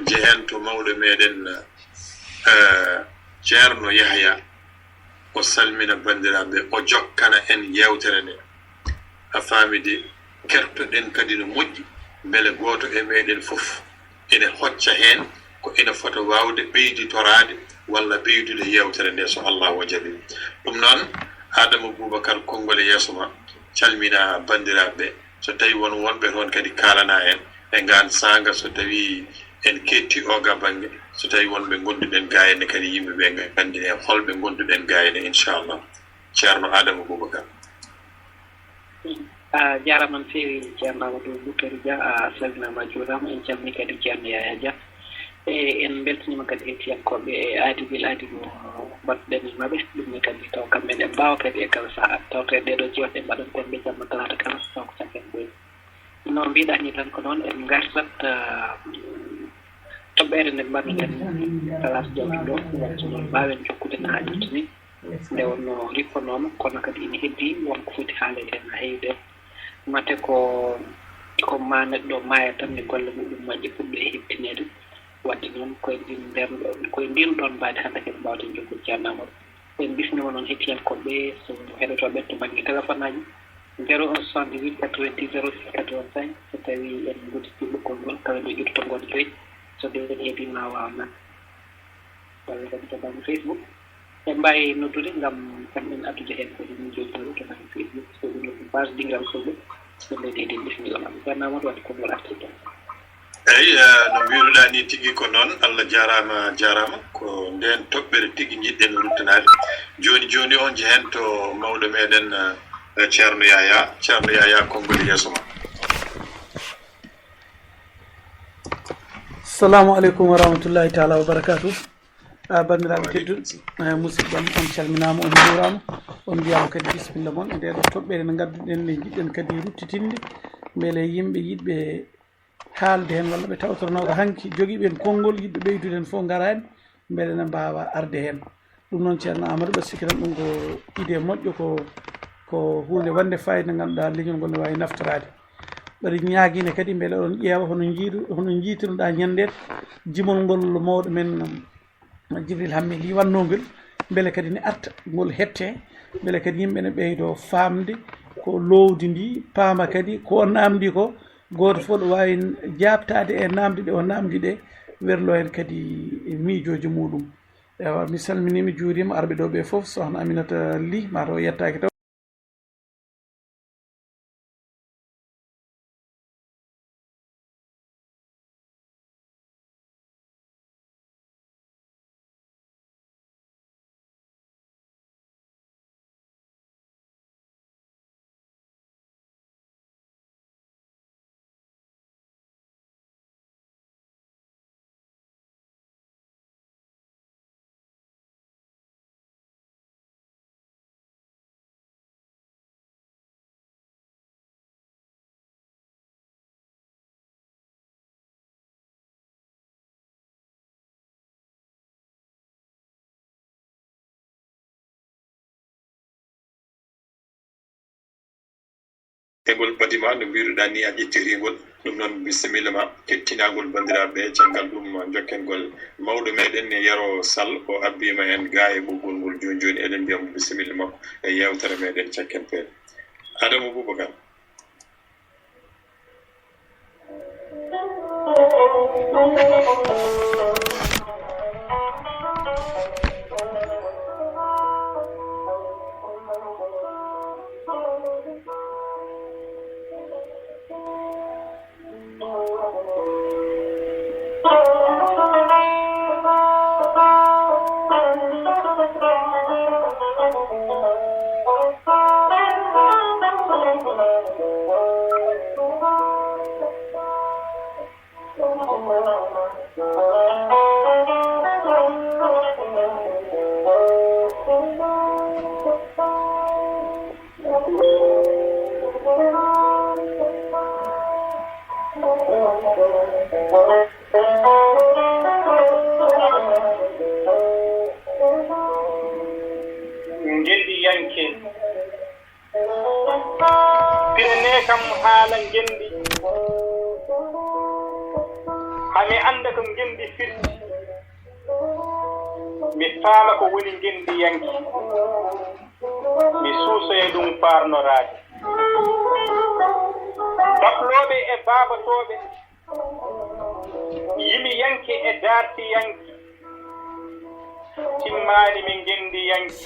jehen to mawɗo meɗen ceerno Yahya o salmina bandiraɓe o jokkana en yewtere nde a faamide kertoɗen kadi no moƴƴi beele gooto e meɗen fof ene hocca heen ko ene fota waawde ɓeyditorade walla ɓeydude yewtere nde so Allah o jaɓi ɗum noon Adama Boubacar konngol e yeeso ma calmina bandiraɓe so tawi won wonɓe toon kadi kalana en e ngan sanga so tawi en ketti oga bange so tawi wonɓe gonduɗen gayene kadi yimɓeɓe gandi e holɓe gonduɗen gayene inchallah ceerno Adama Boubacar jarama no feewi ceerno Amadou Boukary Dia a salminama juurama en calmini kadi ceerno Yaya Dia e en beltanima kadi hettiyankoɓe e aadibil aadigo mbattuɗen e maɓɓe ɗum ne kadi taw kamɓe ne mbawa kadi e kala saaha tawte ɗeɗo jewte mbaɗan kon ɓe jamma talata kala taw ko cakken ɓoyi no mbiɗani tan ko noon en gartat toɓɓere nde mbannoɗen talata jawdi ɗo wattu noon mbawen jokkude no hajirta ni nde wonno ripponoma kono kadi ine heddi wonko foti haalede hen ha heewi de mate ko ma neɗɗo maaya tan ne golle muɗum majƴi fuɗɗo e hebtinede wadde noon koye ndin ɗon mbaade hannde kadi mbawden jokkude ceerno Amadou en bisnima noon hettiyankoɓe so heɗotoɓe to banggue téléphone aji 01 78 90 06 85 so tawi en gudditi ɓoggol ngol tawa ɗo ƴutto ngol joyi so ɓe heeɓi ma wawna walla kadi to banggue Facebook ɓe mbawi noddude ngam kamɓen addude hen kadi min joltoro to banggue Facebook so ɗum noddu base dingal kolɓe so ɓe heeɗi bismillah maɓɓe ceerno Amadou wadde kongol artirde eyi no mbiruɗa ni tigi ko noon Allah jarama ko nden toɓɓere tigi jiɗɗen ruttanade joni on jehen to mawɗo meɗen ceerno Yaya konngol yeeso ma assalamu aleykum wa rahmatullahi taala wa barakatuh bandiraɓe tedduɗo musidɗo on calminama on juurama on mbiyama kadi bisimilla moon e ndeɗo toɓɓere nde gadduɗen nde jiɗɗen kadi ruttitinde beele yimɓe yiɗɓe haalde hen walla ɓe tawtornoga hanki joguiɓen konngol yiɗɓe ɓeydude hen fof garani beele ne mbawa arde hen ɗum noon ceerno Amadou ɓe sikki tan ɗum ko idée moƴƴo ko hunde wande fayida nde ganduɗa leñol ngol ne wawi naftorade ɓeɗa ñaaguine kadi beele oɗon ƴeewa hono jiitunoɗa ñanden jimol ngol mawɗo men Djibril Hammi li wannogol beele kadi ne arta ngol hette beele kadi yimɓe ne ɓeydo famde ko lowdi ndi paama kadi ko namdi ko goto fof ɗo wawi jabtade e namde ɗe o namdi ɗe werlo hen kadi miijoji muɗum ewa mi salminima juurima arɓe ɗo ɓe foof sohna Aminata Ly mataw yettaki taw egol badima no mbiruɗa ni a ƴettiringol ɗum noon bisimilla ma kettinagol bandiraɓe caggal ɗum jokkengol mawɗo meɗen e Yero Sall o abbima en ga e ɓoggol ngol joni eɗen mbiyamo bisimilla makko e yewtere meɗen cakken peeɗe Adama Boubacar Oh, to ngendi firti mi faama ko woni ngendi yanki mi suusoye ɗum farnoraade baɓlooɓe e baabatooɓe yimi yanki e daarti yanki timmaani mi ngendi yanki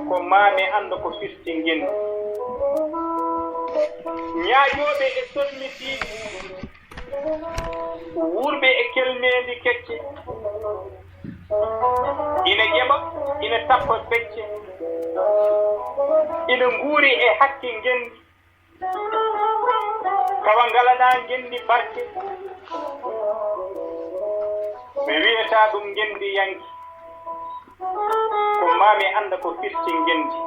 ko maami annda ko firti ngendi ñaajooɓe e solmitiiɓe wuurɓe e kelmeendi kecce ina ƴeɓa ina tappa becce ina nguuri e hakke ngendi kawa ngalanaa ngendi barke mi wiyataa ɗum ngendi yanki ko maami annda ko firti ngendi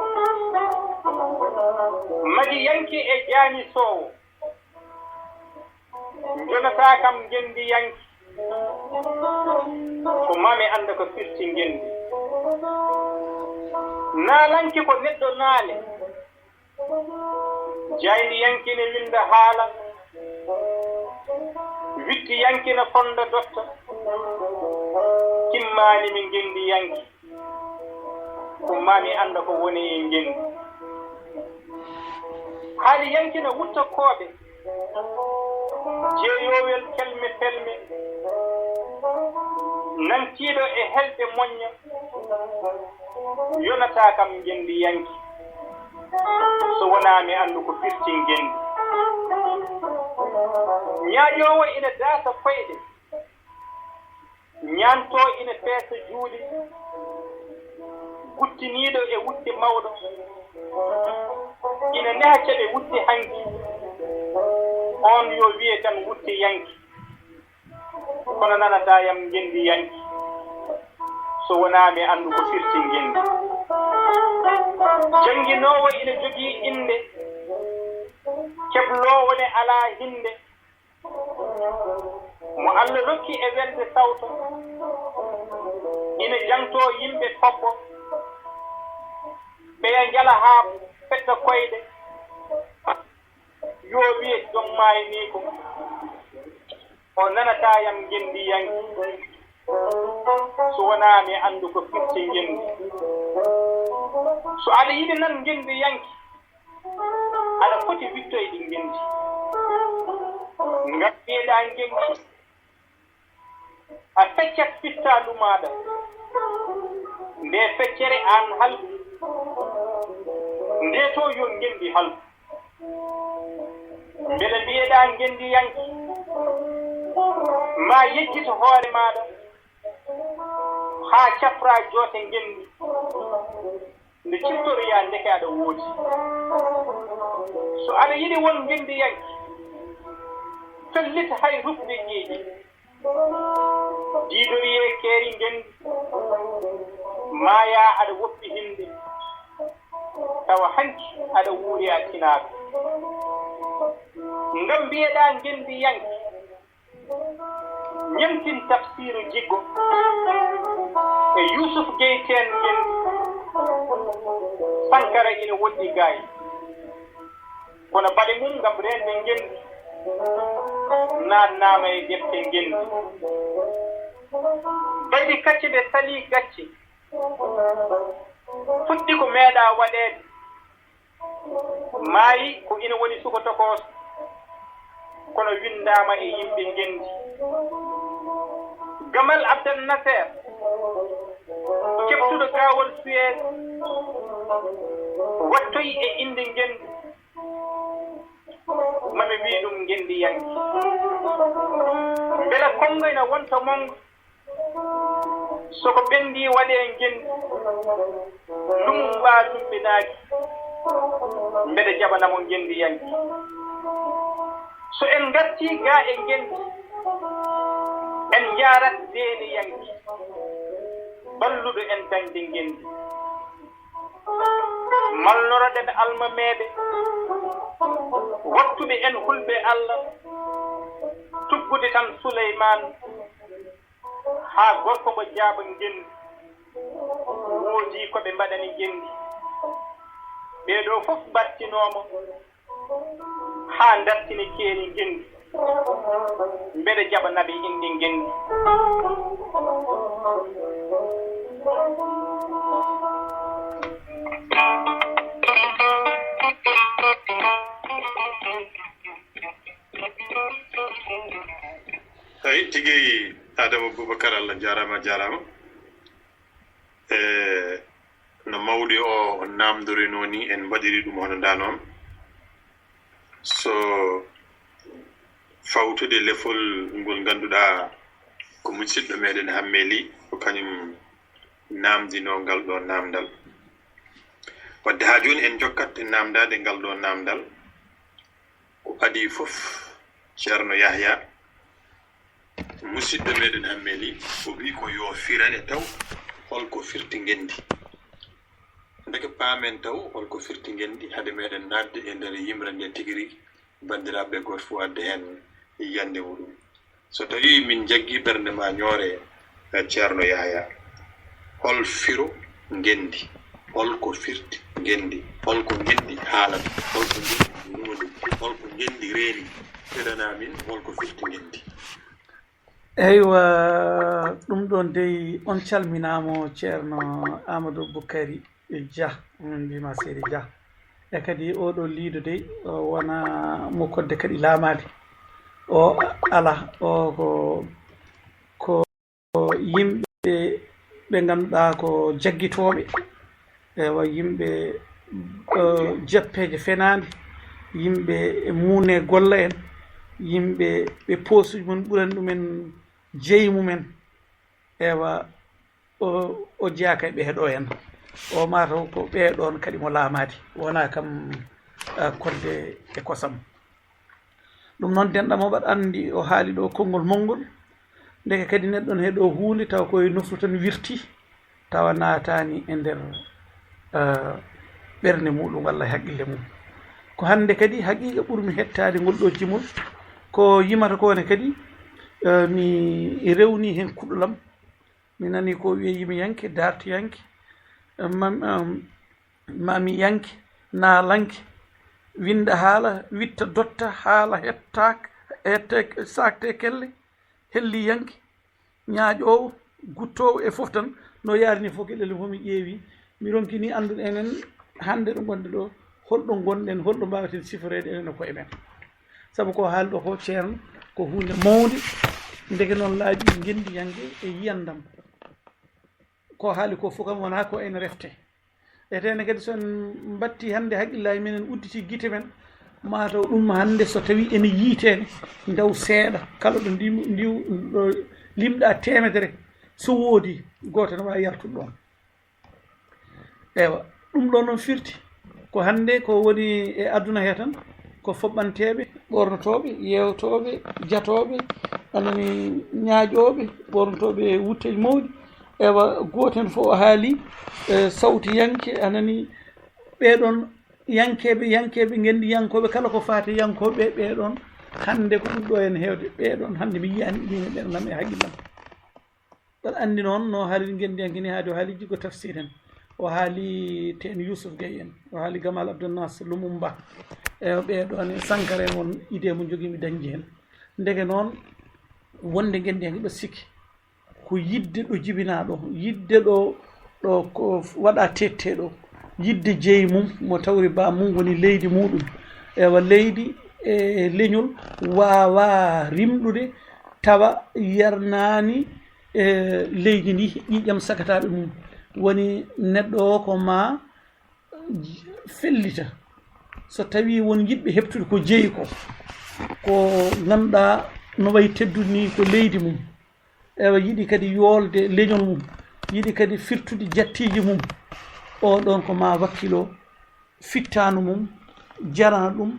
magi yanki e jaañi soowo jonataa kam ngendi yanki ko maami annda ko firti ngendi naalanki ko neɗɗo naale jayni yankine winda haala witti yankina fonda dotta timmaani mi ngendi yanki ko maami annda ko woni e ngendi haali yankina wuttokooɓe jeeyowel kelme pelme nantiiɗo e helɓe moñña yonataa kam ngendi yanki so wonaa mi anndu ko firti ngendi ñaaƴoowo ina daasa koyɗe ñaantoo ina feesa juuɗe guttiniiɗo e wutte mawɗo ina neha caɓe wutte hanki on yo wiye tan wutte yanki kono nanataa yam ngendi yanki so wonaa mi anndu ko firti ngendi jannginoowo ina jogii innde kebloowo ne alaa hinde mo Allah rokki e welde sawto ina jangtoo yimɓe tobbo ɓeya njala haa feɗɗa koyɗe yo wiye jom maayi ni ko o nanataa yam ngendi yanki so wonaa mi anndu ko firti ngendi so aɗa yiɗi nan ngendi yanki aɗa foti wittoyɗi ngendi ngam ɓeeɗaa ngendi a feccat fittaandu maaɗa nde feccere aan halbu nde to yo ngendi halbu mbele mbiyeɗaa ngendi yanki ma yejjito hoore maaɗa haa cafraa joote ngendi nde ciftoriyaa ndeke aɗa woodi so aɗa yiɗi won ngendi yanki fellita hay rufde ƴeeƴi diidoriyee keeri ngendi maayaa aɗa woppi hinde tawa hanki aɗa wuuri a tinaaka ngam mbiyeɗaa ngendi yanki ñemtin tafsiru jiggo e Yusuf Geyteen ngendi Sankara ina woɗɗi gaay kono baɗe mum ngam rende ngendi naatnaama e defte ngendi baydi kacce ɓe salii gacce fuɗɗi ko meeɗaa waɗeede maayi ko ina woni suko tokooso kono windaama e yimɓe ngendi Gamal Abdel Nasser keɓtuɗo gaawol Suez wattoyi e inde ngendi mami wii ɗum ngendi yanki mbela konngo ina wonta mongo soko ɓenndii waɗee ngendi lumum mbaa lumbinaaki mbeɗa jaɓanamo ngendi yanki so en ngartii gaa e ngendi en njaarat deeni yanki balluɗo en dañde ngendi malnoroɗen almameeɓe wattuɓe en hulɓe Allah tuggude tan Souleymane haa gorko mo jaaɓa ngendi woodii ko ɓe mbaɗani ngendi ɓeeɗo fof battinooma haa ndartini keeri ngendi mbeɗa jaɓa nabi indi ngendi ay tigi Adama Boubacar Allah jarama no mawɗi o namdorino ni en mbaɗiri ɗum hono nda noon so fawtude lefol ngol ngannduɗaa ko musidɗo meɗen hammeli ko kañum namdino ngal ɗo namdal wadde ha joni en jokkat e namdade ngal ɗo namdal ko adi fof ceerno Yahya musidɗo meɗen hammeli o wi ko yo firane taw holko firti ngendi ndeke paamen taw holko firti ngendi hade meɗen nadde e nder yimre nde tigi rigi bandiraɓe goto fof adde hen yiyande muɗum so tawi min jaggi ɓernde ma ñoore ceerno Yahya hol firo ngendi holko firti ngendi holko ngendi haalata holko ngendi nuuɗum holko ngendi reeni firana min holko firti ngendi eywa ɗum ɗon dey on calminamo ceerno Amadou Boukary Dia min mbima Seydi Dia e kadi oɗo liido dey wona mo kodde kadi laamade o ala o ko yimɓe ɓe ngannduɗaa ko jaggitooɓe ewa yimɓe jappeje fenaande yimɓe muune golla en yimɓe ɓe poosuji mum ɓurani ɗumen jeyi mumen ewa o jeeyaka e ɓeeɗo en o mataw ko ɓeeɗon kadi mo laamaade wona kam kodde e kosam ɗum noon denɗam o mbaɗa anndi o haali ɗo konngol mongol ndeke kadi neɗɗon heɗo huunde taw koye nofru tan wirti tawa naatani e nder ɓernde muɗum walla haqqille mum ko hannde kadi haqiqa ɓurmi hettade ngol ɗo jimol ko yimata kone kadi mi rewni hen kuɗolam mi nani ko wiye yimi yanke dartoyanke mami yanke naalanke winda haala witta dotta haala hette sakte kelle helli yanke ñaaƴowo guttowo e fof tan no yarini fof gueɗele fof mi ƴeewi mi ronkini andude enen hande ɗo gonɗe ɗo holɗo gonɗen holɗo mbawaten siforede enen e koye men saabu ko haalɗo ko ceerno ko hunde mawde ndege noon laaɓi gendi yange e yiyandam ko haali ko fof kam wona ko ene refte etene kadi son batti hande haqqillaji menen udditi guite men mataw ɗum hande so tawi ene yiitene ndaw seeɗa kala ɗo ɗo limɗa temedere so woodi goto ne wawi yartude ɗon ewa ɗum ɗo noon firti ko hande ko woni e aduna he tan ko foɓɓanteɓe ɓornotoɓe yewtoɓe jatoɓe anani ñaaƴoɓe ɓornotoɓe wutteji mawɗi ewa goten fof o haali sawti yanke anani ɓeɗon yankeɓe gendi yankoɓe kala ko faati yankoɓe ɓeɗon hande ko ɗum ɗo hen hewde ɓeɗon hande mi yiyani ɗumen ɓeɗon e haqqillam ɗaɗa andi noon no haali gendi yanke ni haade o haali jiggo tafsir en o haali ten Yousuf Gaye en o haali Gamal Abdounas Lumumba e ɓeɗon Sankara en won idée mo jogimi dañji hen ndege noon wonde gendi yanke ɗo sikki ko yidde ɗo jibina ɗo yidde ɗo ko waɗa tette ɗo yidde jeeyi mum mo tawri ba mum woni leydi muɗum ewa leydi e leñol wawa rimɗude tawa yarnani leydi ndi ƴiƴam sakataɓe mum woni neɗɗo o ko ma fellita so tawi won yiɗɓe heɓtude ko jeeyi ko ganduɗa no wayi teddude ni ko leydi mum ewa yiɗi kadi yoolde leñol mum yiɗi kadi firtude jattiji mum o ɗon ko ma wakkilo fittanu mum jarana ɗum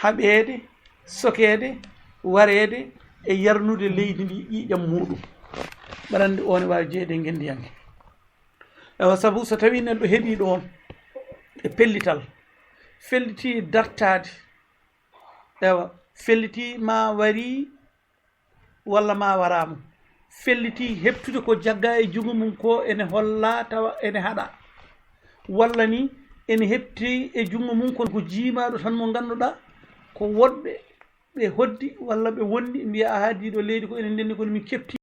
haɓede sokede warede e yarnude leydi ndi ƴiƴam muɗum mbaɗandi on e wawi jeeyde gendi yanke ewa saabu so tawi neɗɗo heeɓi ɗon e pellital felliti dartade ewa felliti ma wari walla ma warama felliti heɓtude ko jagga e jungo mum ko ene holla tawa ene haɗa walla ni ene heɓti e jungo mum kono ko jiimaɗo tan mo ganduɗa ko woɗɓe ɓe hoddi walla ɓe wonni mbiya a haadiɗo leydi ko enen ndenni kono min kefti